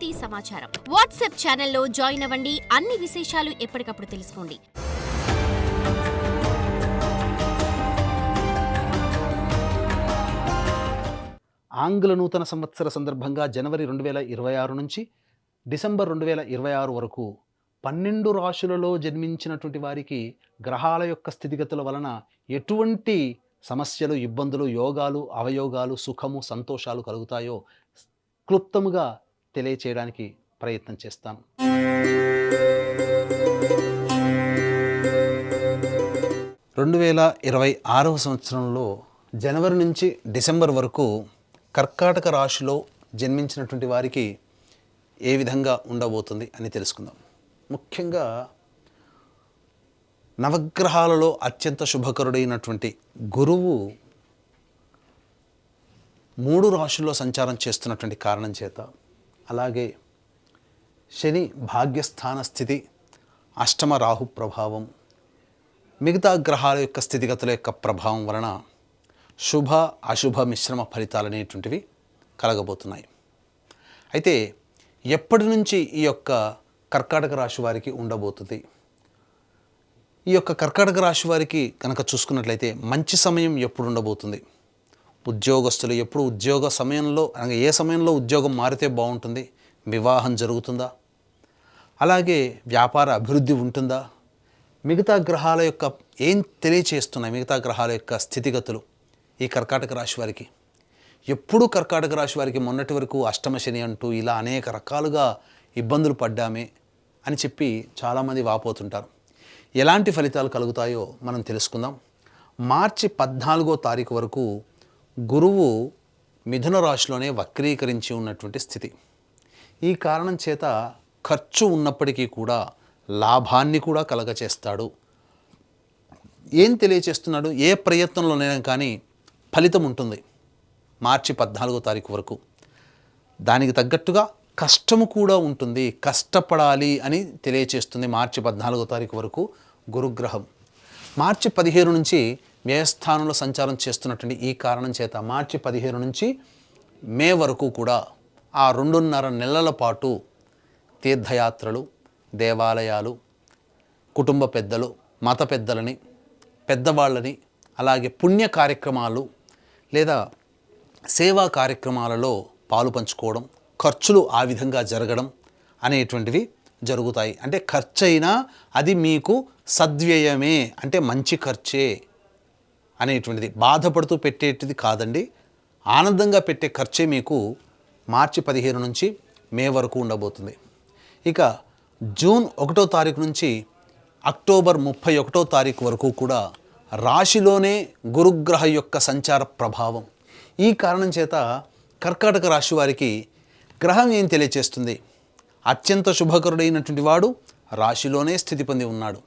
పూర్తి సమాచారం వాట్సాప్ ఛానల్లో జాయిన్ అవ్వండి. అన్ని విశేషాలు ఎప్పటికప్పుడు తెలుసుకోండి. ఆంగ్ల నూతన సంవత్సర సందర్భంగా జనవరి 2026 నుంచి డిసెంబర్ 2026 వరకు 12 రాశులలో జన్మించినటువంటి వారికి గ్రహాల యొక్క స్థితిగతుల వలన ఎటువంటి సమస్యలు, ఇబ్బందులు, యోగాలు, అవయోగాలు, సుఖము, సంతోషాలు కలుగుతాయో క్లుప్తముగా తెలియచేయడానికి ప్రయత్నం చేస్తాను. రెండు 2026వ సంవత్సరంలో జనవరి నుంచి డిసెంబర్ వరకు కర్కాటక రాశిలో జన్మించినటువంటి వారికి ఏ విధంగా ఉండబోతుంది అని తెలుసుకుందాం. ముఖ్యంగా నవగ్రహాలలో అత్యంత శుభకరుడైనటువంటి గురువు 3 రాశుల్లో సంచారం చేస్తున్నటువంటి కారణం చేత, అలాగే శని భాగ్యస్థాన స్థితి, అష్టమ రాహు ప్రభావం, మిగతా గ్రహాల యొక్క స్థితిగతుల యొక్క ప్రభావం వలన శుభ అశుభ మిశ్రమ ఫలితాలు అనేటువంటివి కలగబోతున్నాయి. అయితే ఎప్పటి నుంచి ఈ యొక్క కర్కాటక రాశి వారికి ఉండబోతుంది? ఈ యొక్క కర్కాటక రాశి వారికి కనుక చూసుకున్నట్లయితే మంచి సమయం ఎప్పుడు ఉండబోతుంది? ఉద్యోగస్తులు ఎప్పుడు ఉద్యోగ సమయంలో, అనగా ఏ సమయంలో ఉద్యోగం మారితే బాగుంటుంది? వివాహం జరుగుతుందా? అలాగే వ్యాపార అభివృద్ధి ఉంటుందా? మిగతా గ్రహాల యొక్క ఏం తెలియచేస్తున్నాయి? మిగతా గ్రహాల యొక్క స్థితిగతులు ఈ కర్కాటక రాశి వారికి ఎప్పుడు కర్కాటక రాశి వారికి మొన్నటి వరకు అష్టమ శని అంటూ ఇలా అనేక రకాలుగా ఇబ్బందులు పడ్డామే అని చెప్పి చాలామంది వాపోతుంటారు. ఎలాంటి ఫలితాలు కలుగుతాయో మనం తెలుసుకుందాం. మార్చి 14వ తారీఖు వరకు గురువు మిథున రాశిలోనే వక్రీకరించి ఉన్నటువంటి స్థితి. ఈ కారణం చేత ఖర్చు ఉన్నప్పటికీ కూడా లాభాన్ని కూడా కలగచేస్తాడు. ఏం తెలియచేస్తున్నాడు? ఏ ప్రయత్నంలోనైనా కానీ ఫలితం ఉంటుంది మార్చి 14వ తారీఖు వరకు. దానికి తగ్గట్టుగా కష్టము కూడా ఉంటుంది, కష్టపడాలి అని తెలియచేస్తుంది మార్చి 14వ తారీఖు వరకు గురుగ్రహం. మార్చి 15 నుంచి వ్యయస్థానంలో సంచారం చేస్తున్నటువంటి ఈ కారణం చేత మార్చి 15 నుంచి మే వరకు కూడా ఆ 2.5 నెలల పాటు తీర్థయాత్రలు, దేవాలయాలు, కుటుంబ పెద్దలు, మత పెద్దలని, పెద్దవాళ్ళని, అలాగే పుణ్య కార్యక్రమాలు లేదా సేవా కార్యక్రమాలలో పాలు పంచుకోవడం, ఖర్చులు ఆ విధంగా జరగడం అనేటువంటివి జరుగుతాయి. అంటే ఖర్చు అయినా అది మీకు సద్వ్యయమే, అంటే మంచి ఖర్చే అనేటువంటిది. బాధపడుతూ పెట్టేటిది కాదండి, ఆనందంగా పెట్టే ఖర్చే మీకు మార్చి 15 నుంచి మే వరకు ఉండబోతుంది. ఇక జూన్ 1వ తారీఖు నుంచి అక్టోబర్ 31వ తారీఖు వరకు కూడా రాశిలోనే గురుగ్రహ యొక్క సంచార ప్రభావం. ఈ కారణం చేత కర్కాటక రాశి వారికి గ్రహం ఏం తెలియచేస్తుంది? అత్యంత శుభకరుడైనటువంటి వాడు రాశిలోనే స్థితి పొంది ఉన్నాడు.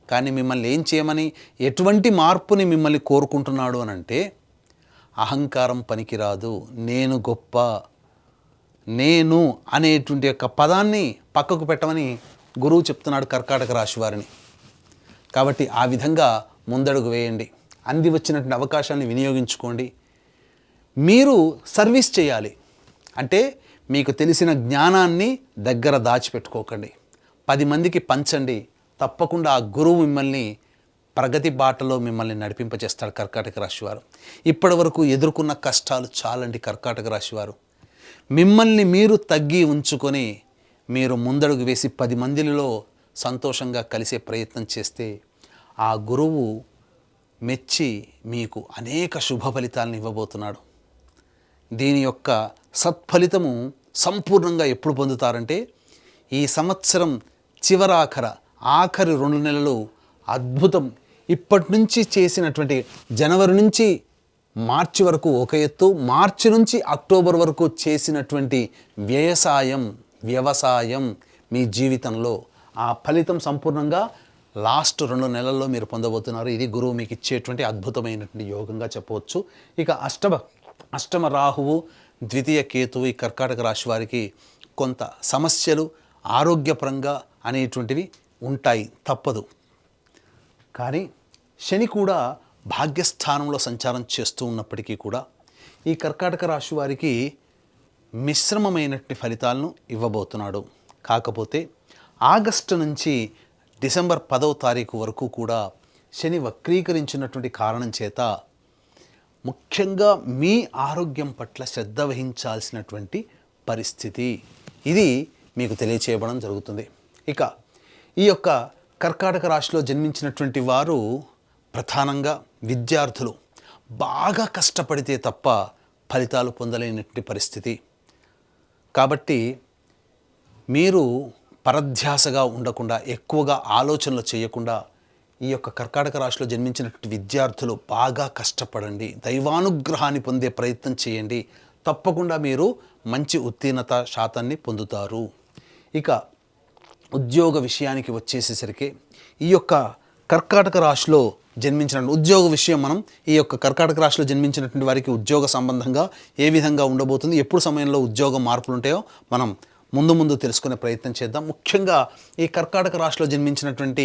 కానీ మిమ్మల్ని ఏం చేయమని, ఎటువంటి మార్పుని మిమ్మల్ని కోరుకుంటున్నాడు అని అంటే, అహంకారం పనికిరాదు, నేను గొప్ప, నేను అనేటువంటి యొక్క పదాన్ని పక్కకు పెట్టమని గురువు చెప్తున్నాడు కర్కాటక రాశి వారిని. కాబట్టి ఆ విధంగా ముందడుగు వేయండి, అంది వచ్చినటువంటి అవకాశాన్ని వినియోగించుకోండి. మీరు సర్వీస్ చేయాలి అంటే మీకు తెలిసిన జ్ఞానాన్ని దగ్గర దాచిపెట్టుకోకండి, 10 మందికి పంచండి. తప్పకుండా ఆ గురువు మిమ్మల్ని ప్రగతి బాటలో మిమ్మల్ని నడిపింపచేస్తాడు కర్కాటక రాశి వారు. ఇప్పటి వరకు ఎదుర్కొన్న కష్టాలు చాలండి కర్కాటక రాశి వారు. మిమ్మల్ని మీరు తగ్గి ఉంచుకొని మీరు ముందడుగు వేసి 10 మందిలో సంతోషంగా కలిసే ప్రయత్నం చేస్తే ఆ గురువు మెచ్చి మీకు అనేక శుభ ఫలితాలను ఇవ్వబోతున్నాడు. దీని యొక్క సత్ఫలితము సంపూర్ణంగా ఎప్పుడు పొందుతారంటే, ఈ సంవత్సరం ఆఖరి 2 నెలలు అద్భుతం. ఇప్పటి నుంచి చేసినటువంటి జనవరి నుంచి మార్చి వరకు ఒక ఎత్తు, మార్చి నుంచి అక్టోబర్ వరకు చేసినటువంటి వ్యవసాయం మీ జీవితంలో ఆ ఫలితం సంపూర్ణంగా లాస్ట్ 2 నెలల్లో మీరు పొందబోతున్నారు. ఇది గురువు మీకు ఇచ్చేటువంటి అద్భుతమైనటువంటి యోగంగా చెప్పవచ్చు. ఇక అష్టమ రాహువు, ద్వితీయ కేతువు ఈ కర్కాటక రాశి వారికి కొంత సమస్యలు ఆరోగ్యపరంగా అనేటువంటివి ఉంటాయి, తప్పదు. కానీ శని కూడా భాగ్యస్థానంలో సంచారం చేస్తూ ఉన్నప్పటికీ కూడా ఈ కర్కాటక రాశి వారికి మిశ్రమమైనటువంటి ఫలితాలను ఇవ్వబోతున్నాడు. కాకపోతే ఆగస్టు నుంచి డిసెంబర్ 10వ తారీఖు వరకు కూడా శని వక్రీకరించినటువంటి కారణం చేత ముఖ్యంగా మీ ఆరోగ్యం పట్ల శ్రద్ధ వహించాల్సినటువంటి పరిస్థితి ఇది మీకు తెలియచేయబడం జరుగుతుంది. ఇక ఈ యొక్క కర్కాటక రాశిలో జన్మించినటువంటి వారు ప్రధానంగా విద్యార్థులు బాగా కష్టపడితే తప్ప ఫలితాలు పొందలేనటువంటి పరిస్థితి. కాబట్టి మీరు పరధ్యాసగా ఉండకుండా, ఎక్కువగా ఆలోచనలు చేయకుండా ఈ యొక్క కర్కాటక రాశిలో జన్మించినటువంటి విద్యార్థులు బాగా కష్టపడండి, దైవానుగ్రహాన్ని పొందే ప్రయత్నం చేయండి. తప్పకుండా మీరు మంచి ఉత్తీర్ణత శాతాన్ని పొందుతారు. ఇక ఉద్యోగ విషయానికి వచ్చేసేసరికి ఈ యొక్క కర్కాటక రాశిలో జన్మించిన ఉద్యోగ విషయం మనం ఈ యొక్క కర్కాటక రాశిలో జన్మించినటువంటి వారికి ఉద్యోగ సంబంధంగా ఏ విధంగా ఉండబోతుంది, ఎప్పుడు సమయంలో ఉద్యోగ మార్పులు ఉంటాయో మనం ముందు తెలుసుకునే ప్రయత్నం చేద్దాం. ముఖ్యంగా ఈ కర్కాటక రాశిలో జన్మించినటువంటి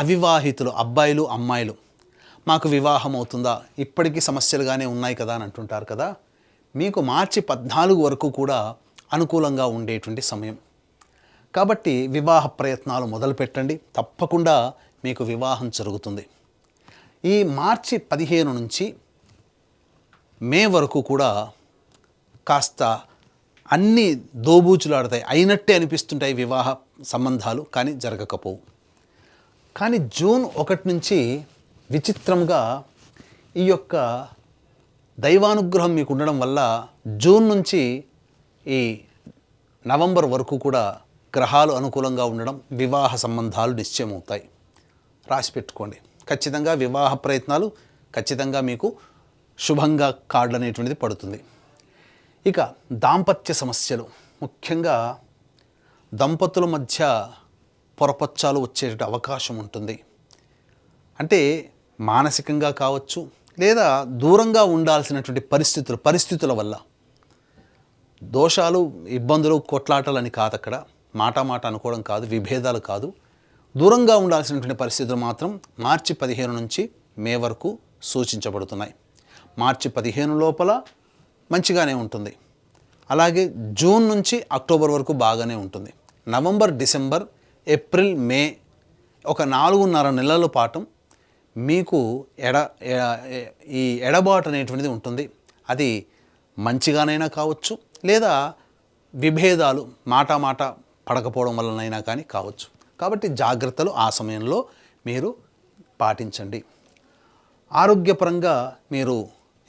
అవివాహితులు అబ్బాయిలు అమ్మాయిలు, మాకు వివాహం అవుతుందా, ఇప్పటికీ సమస్యలుగానే ఉన్నాయి కదా అని అంటుంటారు కదా, మీకు మార్చి 14 వరకు కూడా అనుకూలంగా ఉండేటువంటి సమయం. కాబట్టి వివాహ ప్రయత్నాలు మొదలుపెట్టండి, తప్పకుండా మీకు వివాహం జరుగుతుంది. ఈ మార్చి 15 నుంచి మే వరకు కూడా కాస్త అన్నీ దోబూచులాడతాయి, అయినట్టే అనిపిస్తుంటాయి వివాహ సంబంధాలు, కానీ జరగకపోవు. కానీ జూన్ 1 నుంచి విచిత్రంగా ఈ యొక్క దైవానుగ్రహం మీకు ఉండడం వల్ల జూన్ నుంచి ఈ నవంబర్ వరకు కూడా గ్రహాలు అనుకూలంగా ఉండడం, వివాహ సంబంధాలు నిశ్చయమవుతాయి. రాసి పెట్టుకోండి. ఖచ్చితంగా వివాహ ప్రయత్నాలు ఖచ్చితంగా మీకు శుభంగా కార్డు అనేటువంటిది పడుతుంది. ఇక దాంపత్య సమస్యలు, ముఖ్యంగా దంపతుల మధ్య పొరపచ్చాలు వచ్చే అవకాశం ఉంటుంది. అంటే మానసికంగా కావచ్చు, లేదా దూరంగా ఉండాల్సినటువంటి పరిస్థితుల వల్ల దోషాలు, ఇబ్బందులు, కొట్లాటలని కాదు, అక్కడ మాట అనుకోవడం కాదు, విభేదాలు కాదు, దూరంగా ఉండాల్సినటువంటి పరిస్థితులు మాత్రం మార్చి 15 నుంచి మే వరకు సూచించబడుతున్నాయి. మార్చి 15 లోపల మంచిగానే ఉంటుంది. అలాగే జూన్ నుంచి అక్టోబర్ వరకు బాగానే ఉంటుంది. నవంబర్, డిసెంబర్, ఏప్రిల్, మే ఒక 4.5 నెలల పాటు మీకు ఈ ఎడబాటు అనేటువంటిది ఉంటుంది. అది మంచిగానైనా కావచ్చు, లేదా విభేదాలు మాట పడకపోవడం వలనైనా కానీ కావచ్చు. కాబట్టి జాగ్రత్తలు ఆ సమయంలో మీరు పాటించండి. ఆరోగ్యపరంగా మీరు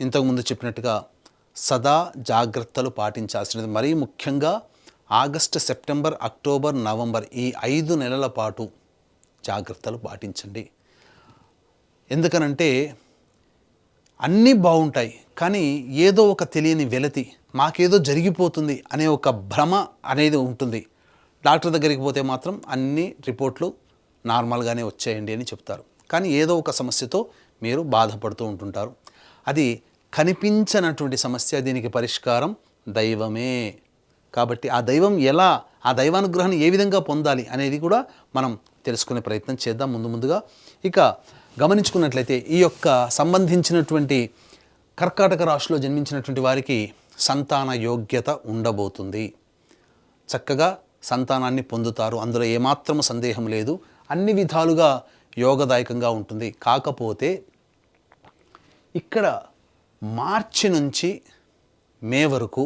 ఇంతకుముందు చెప్పినట్టుగా సదా జాగ్రత్తలు పాటించాల్సినది. మరీ ముఖ్యంగా ఆగస్టు, సెప్టెంబర్, అక్టోబర్, నవంబర్ ఈ 5 నెలల పాటు జాగ్రత్తలు పాటించండి. ఎందుకనంటే అన్నీ బాగుంటాయి, కానీ ఏదో ఒక తెలియని వెలతి, మాకేదో జరిగిపోతుంది అనే ఒక భ్రమ అనేది ఉంటుంది. డాక్టర్ దగ్గరికి పోతే మాత్రం అన్ని రిపోర్ట్లు నార్మల్గానే వచ్చేయండి అని చెప్తారు. కానీ ఏదో ఒక సమస్యతో మీరు బాధపడుతూ ఉంటుంటారు. అది కనిపించనటువంటి సమస్య, దీనికి పరిష్కారం దైవమే. కాబట్టి ఆ దైవం ఎలా, ఆ దైవానుగ్రహాన్ని ఏ విధంగా పొందాలి అనేది కూడా మనం తెలుసుకునే ప్రయత్నం చేద్దాం ముందుగా. ఇక గమనించుకున్నట్లయితే ఈ యొక్క సంబంధించినటువంటి కర్కాటక రాశిలో జన్మించినటువంటి వారికి సంతాన యోగ్యత ఉండబోతుంది. చక్కగా సంతానాన్ని పొందుతారు, అందులో ఏమాత్రము సందేహం లేదు. అన్ని విధాలుగా యోగదాయకంగా ఉంటుంది. కాకపోతే ఇక్కడ మార్చి నుంచి మే వరకు,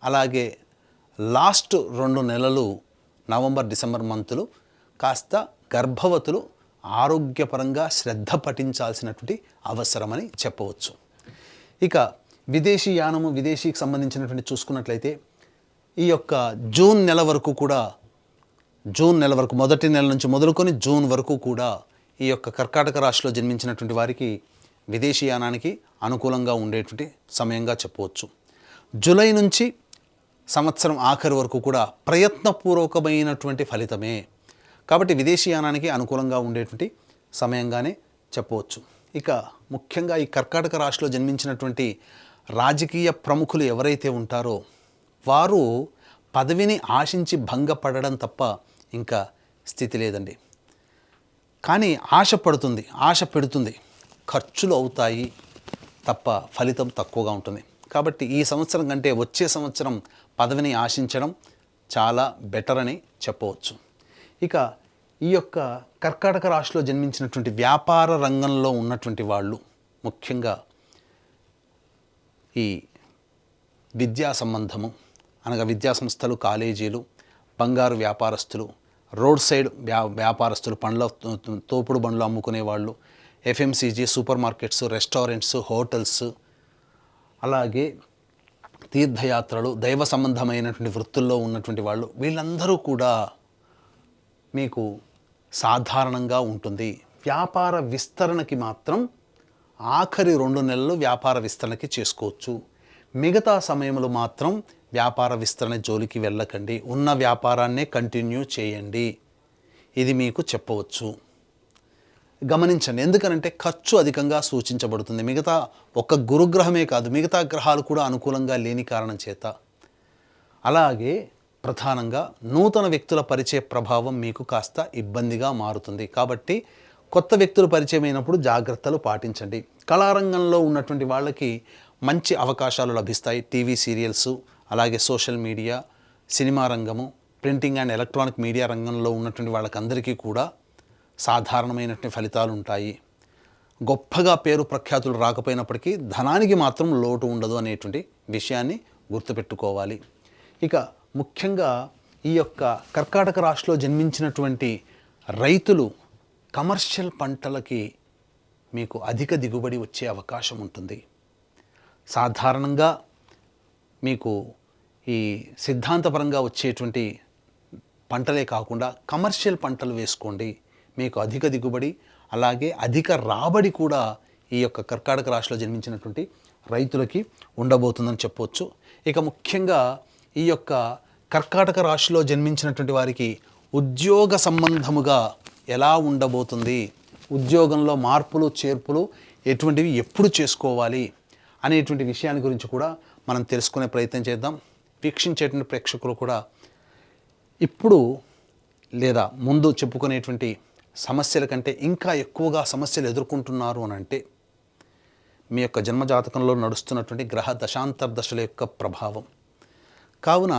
అలాగే లాస్ట్ 2 నెలలు నవంబర్, డిసెంబర్ మంతులు కాస్త గర్భవతులు ఆరోగ్యపరంగా శ్రద్ధ పఠించాల్సినటువంటి అవసరమని చెప్పవచ్చు. ఇక విదేశీ యానము, విదేశీకి సంబంధించినటువంటి చూసుకున్నట్లయితే ఈ యొక్క జూన్ నెల వరకు కూడా, జూన్ నెల వరకు మొదటి నెల నుంచి మొదలుకొని జూన్ వరకు కూడా ఈ యొక్క కర్కాటక రాశిలో జన్మించినటువంటి వారికి విదేశీ యానానికి అనుకూలంగా ఉండేటువంటి సమయంగా చెప్పవచ్చు. జూలై నుంచి సంవత్సరం ఆఖరి వరకు కూడా ప్రయత్నపూర్వకమైనటువంటి ఫలితమే. కాబట్టి విదేశీ యానానికి అనుకూలంగా ఉండేటువంటి సమయంగానే చెప్పవచ్చు. ఇక ముఖ్యంగా ఈ కర్కాటక రాశిలో జన్మించినటువంటి రాజకీయ ప్రముఖులు ఎవరైతే ఉంటారో వారు పదవిని ఆశించి భంగపడడం తప్ప ఇంకా స్థితి లేదండి. కానీ ఆశ పెడుతుంది, ఖర్చులు అవుతాయి తప్ప ఫలితం తక్కువగా ఉంటుంది. కాబట్టి ఈ సంవత్సరం కంటే వచ్చే సంవత్సరం పదవిని ఆశించడం చాలా బెటర్ అని చెప్పవచ్చు. ఇక ఈ యొక్క కర్కాటక రాశిలో జన్మించినటువంటి వ్యాపార రంగంలో ఉన్నటువంటి వాళ్ళు, ముఖ్యంగా ఈ విద్యా సంబంధము అనగా విద్యా సంస్థలు, కాలేజీలు, బంగారు వ్యాపారస్తులు, రోడ్ సైడ్ వ్యాపారస్తులు, తోపుడు బండ్లు అమ్ముకునే వాళ్ళు, FMCG, super markets, restaurants, hotels, అలాగే తీర్థయాత్రలు, దైవ సంబంధమైనటువంటి వృత్తుల్లో ఉన్నటువంటి వాళ్ళు, వీళ్ళందరూ కూడా మీకు సాధారణంగా ఉంటుంది. వ్యాపార విస్తరణకి మాత్రం ఆఖరి 2 నెలలు వ్యాపార విస్తరణకి చేసుకోవచ్చు. మిగతా సమయంలో మాత్రం వ్యాపార విస్తరణ జోలికి వెళ్ళకండి. ఉన్న వ్యాపారాన్నే కంటిన్యూ చేయండి. ఇది మీకు చెప్పవచ్చు. గమనించండి, ఎందుకనంటే ఖర్చు అధికంగా సూచించబడుతుంది. మిగతా ఒక్క గురుగ్రహమే కాదు, మిగతా గ్రహాలు కూడా అనుకూలంగా లేని కారణం చేత. అలాగే ప్రధానంగా నూతన వ్యక్తుల పరిచయ ప్రభావం మీకు కాస్త ఇబ్బందిగా మారుతుంది. కాబట్టి కొత్త వ్యక్తులు పరిచయం అయినప్పుడు జాగ్రత్తలు పాటించండి. కళారంగంలో ఉన్నటువంటి వాళ్ళకి మంచి అవకాశాలు లభిస్తాయి. టీవీ సీరియల్స్, అలాగే సోషల్ మీడియా, సినిమా రంగము, ప్రింటింగ్ అండ్ ఎలక్ట్రానిక్ మీడియా రంగంలో ఉన్నటువంటి వాళ్ళకందరికీ కూడా సాధారణమైనటువంటి ఫలితాలు ఉంటాయి. గొప్పగా పేరు ప్రఖ్యాతులు రాకపోయినప్పటికీ ధనానికి మాత్రం లోటు ఉండదు అనేటువంటి విషయాన్ని గుర్తుపెట్టుకోవాలి. ఇక ముఖ్యంగా ఈ యొక్క కర్కాటక రాశిలో జన్మించినటువంటి రైతులు కమర్షియల్ పంటలకి మీకు అధిక దిగుబడి వచ్చే అవకాశం ఉంటుంది. సాధారణంగా మీకు ఈ సిద్ధాంతపరంగా వచ్చేటువంటి పంటలే కాకుండా కమర్షియల్ పంటలు వేసుకోండి. మీకు అధిక దిగుబడి, అలాగే అధిక రాబడి కూడా ఈ యొక్క కర్కాటక రాశిలో జన్మించినటువంటి రైతులకి ఉండబోతుందని చెప్పవచ్చు. ఇక ముఖ్యంగా ఈ యొక్క కర్కాటక రాశిలో జన్మించినటువంటి వారికి ఉద్యోగ సంబంధముగా ఎలా ఉండబోతుంది, ఉద్యోగంలో మార్పులు చేర్పులు ఎటువంటివి ఎప్పుడు చేసుకోవాలి అనేటువంటి విషయాన్ని గురించి కూడా మనం తెలుసుకునే ప్రయత్నం చేద్దాం. వీక్షించేటువంటి ప్రేక్షకులు కూడా ఇప్పుడు లేదా ముందు చెప్పుకునేటువంటి సమస్యల కంటే ఇంకా ఎక్కువగా సమస్యలు ఎదుర్కొంటున్నారు అని అంటే మీ యొక్క జన్మజాతకంలో నడుస్తున్నటువంటి గ్రహ దశాంతర్దశల యొక్క ప్రభావం. కావున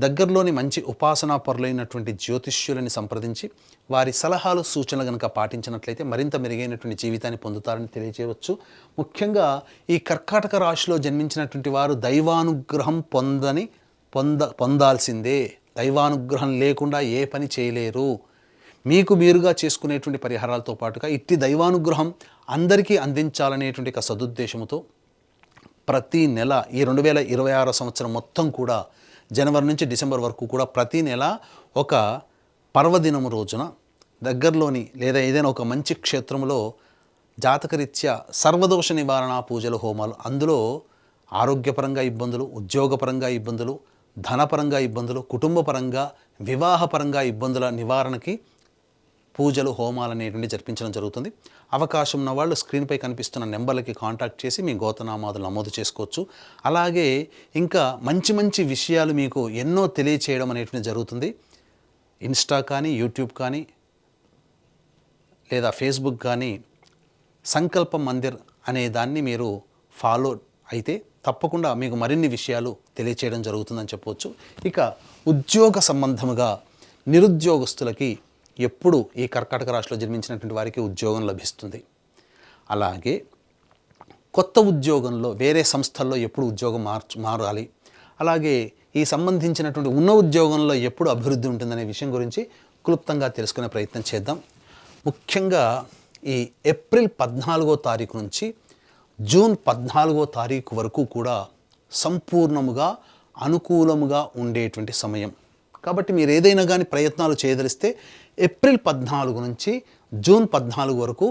దగ్గరలోని మంచి ఉపాసనా పరులైనటువంటి జ్యోతిష్యులని సంప్రదించి వారి సలహాలు, సూచనలు కనుక పాటించినట్లయితే మరింత మెరుగైనటువంటి జీవితాన్ని పొందుతారని తెలియజేయవచ్చు. ముఖ్యంగా ఈ కర్కాటక రాశిలో జన్మించినటువంటి వారు దైవానుగ్రహం పొందాల్సిందే. దైవానుగ్రహం లేకుండా ఏ పని చేయలేరు. మీకు మీరుగా చేసుకునేటువంటి పరిహారాలతో పాటుగా ఇట్టి దైవానుగ్రహం అందరికీ అందించాలనేటువంటి ఒక సదుద్దేశంతో ప్రతి నెల ఈ 2026 సంవత్సరం మొత్తం కూడా జనవరి నుంచి డిసెంబర్ వరకు కూడా ప్రతి నెల ఒక పర్వదినము రోజున దగ్గరలోని లేదా ఏదైనా ఒక మంచి క్షేత్రంలో జాతకరీత్యా సర్వదోష నివారణ పూజలు, హోమాలు, అందులో ఆరోగ్యపరంగా ఇబ్బందులు, ఉద్యోగపరంగా ఇబ్బందులు, ధనపరంగా ఇబ్బందులు, కుటుంబపరంగా, వివాహపరంగా ఇబ్బందుల నివారణకి పూజలు, హోమాలు అనేటువంటి జరిపించడం జరుగుతుంది. అవకాశం ఉన్న వాళ్ళు స్క్రీన్పై కనిపిస్తున్న నెంబర్లకి కాంటాక్ట్ చేసి మీ గోత్రనామాదులు నమోదు చేసుకోవచ్చు. అలాగే ఇంకా మంచి మంచి విషయాలు మీకు ఎన్నో తెలియచేయడం అనేటువంటి జరుగుతుంది. ఇన్స్టా కానీ, యూట్యూబ్ కానీ, లేదా ఫేస్బుక్ కానీ సంకల్ప మందిర్ అనే దాన్ని మీరు ఫాలో అయితే తప్పకుండా మీకు మరిన్ని విషయాలు తెలియచేయడం జరుగుతుందని చెప్పవచ్చు. ఇక ఉద్యోగ సంబంధముగా నిరుద్యోగస్తులకి ఎప్పుడు ఈ కర్కాటక రాశిలో జన్మించినటువంటి వారికి ఉద్యోగం లభిస్తుంది. అలాగే కొత్త ఉద్యోగంలో వేరే సంస్థల్లో ఎప్పుడు ఉద్యోగం మారాలి, అలాగే ఈ సంబంధించినటువంటి ఉన్న ఉద్యోగంలో ఎప్పుడు అభివృద్ధి ఉంటుందనే విషయం గురించి క్లుప్తంగా తెలుసుకునే ప్రయత్నం చేద్దాం. ముఖ్యంగా ఈ ఏప్రిల్ 14వ తారీఖు నుంచి జూన్ 14వ తారీఖు వరకు కూడా సంపూర్ణముగా అనుకూలముగా ఉండేటువంటి సమయం. కాబట్టి మీరు ఏదైనా కానీ ప్రయత్నాలు చేయదలిస్తే ఏప్రిల్ 14 నుంచి జూన్ 14 వరకు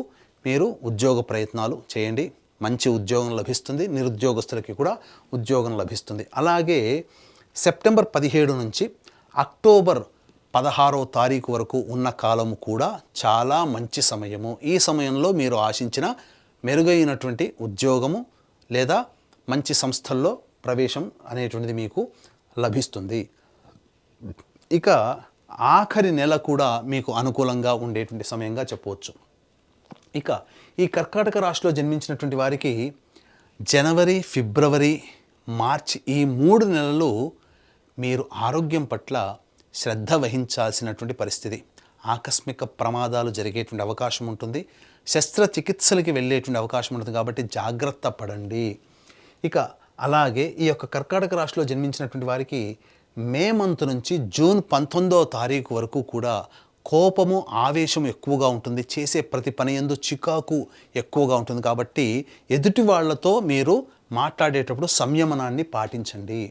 మీరు ఉద్యోగ ప్రయత్నాలు చేయండి. మంచి ఉద్యోగం లభిస్తుంది. నిరుద్యోగస్తులకి కూడా ఉద్యోగం లభిస్తుంది. అలాగే సెప్టెంబర్ 17 నుంచి అక్టోబర్ 16వ తారీఖు వరకు ఉన్న కాలము కూడా చాలా మంచి సమయము. ఈ సమయంలో మీరు ఆశించిన మెరుగైనటువంటి ఉద్యోగము లేదా మంచి సంస్థల్లో ప్రవేశం అనేటువంటిది మీకు లభిస్తుంది. ఇక ఆఖరి నెల కూడా మీకు అనుకూలంగా ఉండేటువంటి సమయంగా చెప్పవచ్చు. ఇక ఈ కర్కాటక రాశిలో జన్మించినటువంటి వారికి జనవరి, ఫిబ్రవరి, మార్చి ఈ 3 నెలలు మీరు ఆరోగ్యం పట్ల శ్రద్ధ వహించాల్సినటువంటి పరిస్థితి. ఆకస్మిక ప్రమాదాలు జరిగేటువంటి అవకాశం ఉంటుంది, శస్త్రచికిత్సలకి వెళ్ళేటువంటి అవకాశం ఉంటుంది, కాబట్టి జాగ్రత్త పడండి. ఇక అలాగే ఈ యొక్క కర్కాటక రాశిలో జన్మించినటువంటి వారికి మే మంత్ నుంచి జూన్ 19వ తారీఖు వరకు కూడా కోపము, ఆవేశం ఎక్కువగా ఉంటుంది, చేసే ప్రతి పని యందు చికాకు ఎక్కువగా ఉంటుంది. కాబట్టి ఎదుటి వాళ్ళతో మీరు మాట్లాడేటప్పుడు సంయమనాన్ని పాటించండి.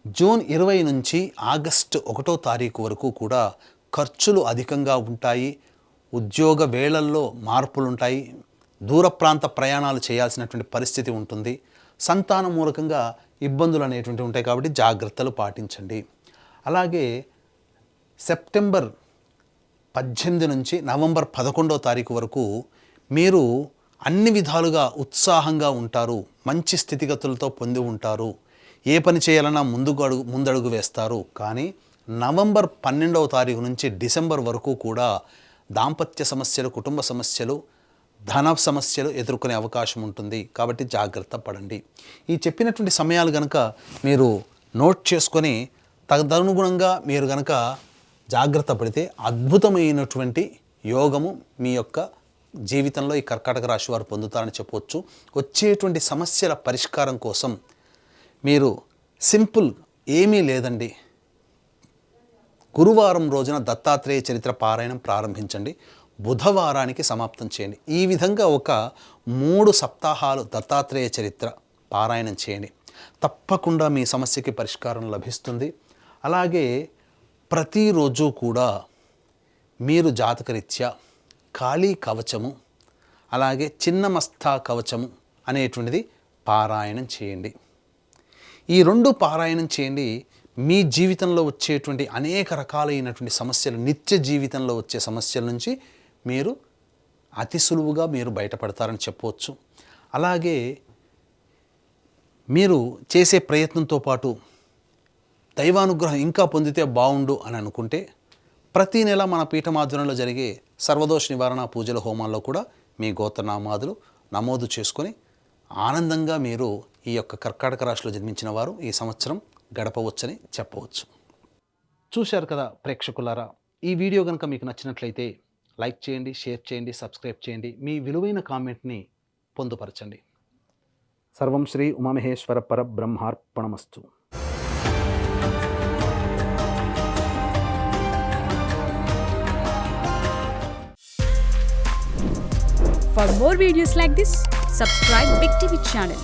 జూన్ 20 నుంచి ఆగస్టు 1వ తారీఖు వరకు కూడా ఖర్చులు అధికంగా ఉంటాయి, ఉద్యోగ వేళల్లో మార్పులు ఉంటాయి, దూర ప్రాంత ప్రయాణాలు చేయాల్సినటువంటి పరిస్థితి ఉంటుంది, సంతాన మూలకంగా ఇబ్బందులు అనేటువంటివి ఉంటాయి, కాబట్టి జాగ్రత్తలు పాటించండి. అలాగే సెప్టెంబర్ 18 నుంచి నవంబర్ 11వ తారీఖు వరకు మీరు అన్ని విధాలుగా ఉత్సాహంగా ఉంటారు, మంచి స్థితిగతులతో పొంది ఉంటారు, ఏ పని చేయాలన్నా ముందడుగు వేస్తారు. కానీ నవంబర్ 12వ తారీఖు నుంచి డిసెంబర్ వరకు కూడా దాంపత్య సమస్యలు, కుటుంబ సమస్యలు, ధన సమస్యలు ఎదుర్కొనే అవకాశం ఉంటుంది, కాబట్టి జాగ్రత్త పడండి. ఈ చెప్పినటువంటి సమయాలు కనుక మీరు నోట్ చేసుకొని తదనుగుణంగా మీరు కనుక జాగ్రత్త పడితే అద్భుతమైనటువంటి యోగము మీ యొక్క జీవితంలో ఈ కర్కాటక రాశి వారు పొందుతారని చెప్పవచ్చు. వచ్చేటువంటి సమస్యల పరిష్కారం కోసం మీరు సింపుల్ ఏమీ లేదండి, గురువారం రోజున దత్తాత్రేయ చరిత్ర పారాయణం ప్రారంభించండి, బుధవారానికి సమాప్తం చేయండి. ఈ విధంగా ఒక 3 సప్తాహాలు దత్తాత్రేయ చరిత్ర పారాయణం చేయండి, తప్పకుండా మీ సమస్యకి పరిష్కారం లభిస్తుంది. అలాగే ప్రతిరోజు కూడా మీరు జాతకరీత్యా కాళీ కవచము, అలాగే చిన్నమస్తా కవచము అనేటువంటిది పారాయణం చేయండి. ఈ 2 పారాయణం చేయండి. మీ జీవితంలో వచ్చేటువంటి అనేక రకాలైనటువంటి సమస్యలు, నిత్య జీవితంలో వచ్చే సమస్యల నుంచి మీరు అతి సులువుగా మీరు బయటపడతారని చెప్పవచ్చు. అలాగే మీరు చేసే ప్రయత్నంతో పాటు దైవానుగ్రహం ఇంకా పొందితే బాగుండు అని అనుకుంటే ప్రతి నెల మన పీఠమాధ్వర్యంలో జరిగే సర్వదోష నివారణ పూజల హోమాల్లో కూడా మీ గోత్రనామాదులు నమోదు చేసుకొని ఆనందంగా మీరు ఈ యొక్క కర్కాటక రాశిలో జన్మించిన వారు ఈ సంవత్సరం గడపవచ్చని చెప్పవచ్చు. చూశారు కదా ప్రేక్షకులారా, ఈ వీడియో కనుక మీకు నచ్చినట్లయితే లైక్ చేయండి, షేర్ చేయండి, సబ్స్క్రైబ్ చేయండి, మీ విలువైన కామెంట్ని పొందుపరచండి. సర్వం Shri Umamaheshwara పరబ్రహ్మార్పణమస్తు. For more videos like this, subscribe Big TV channel.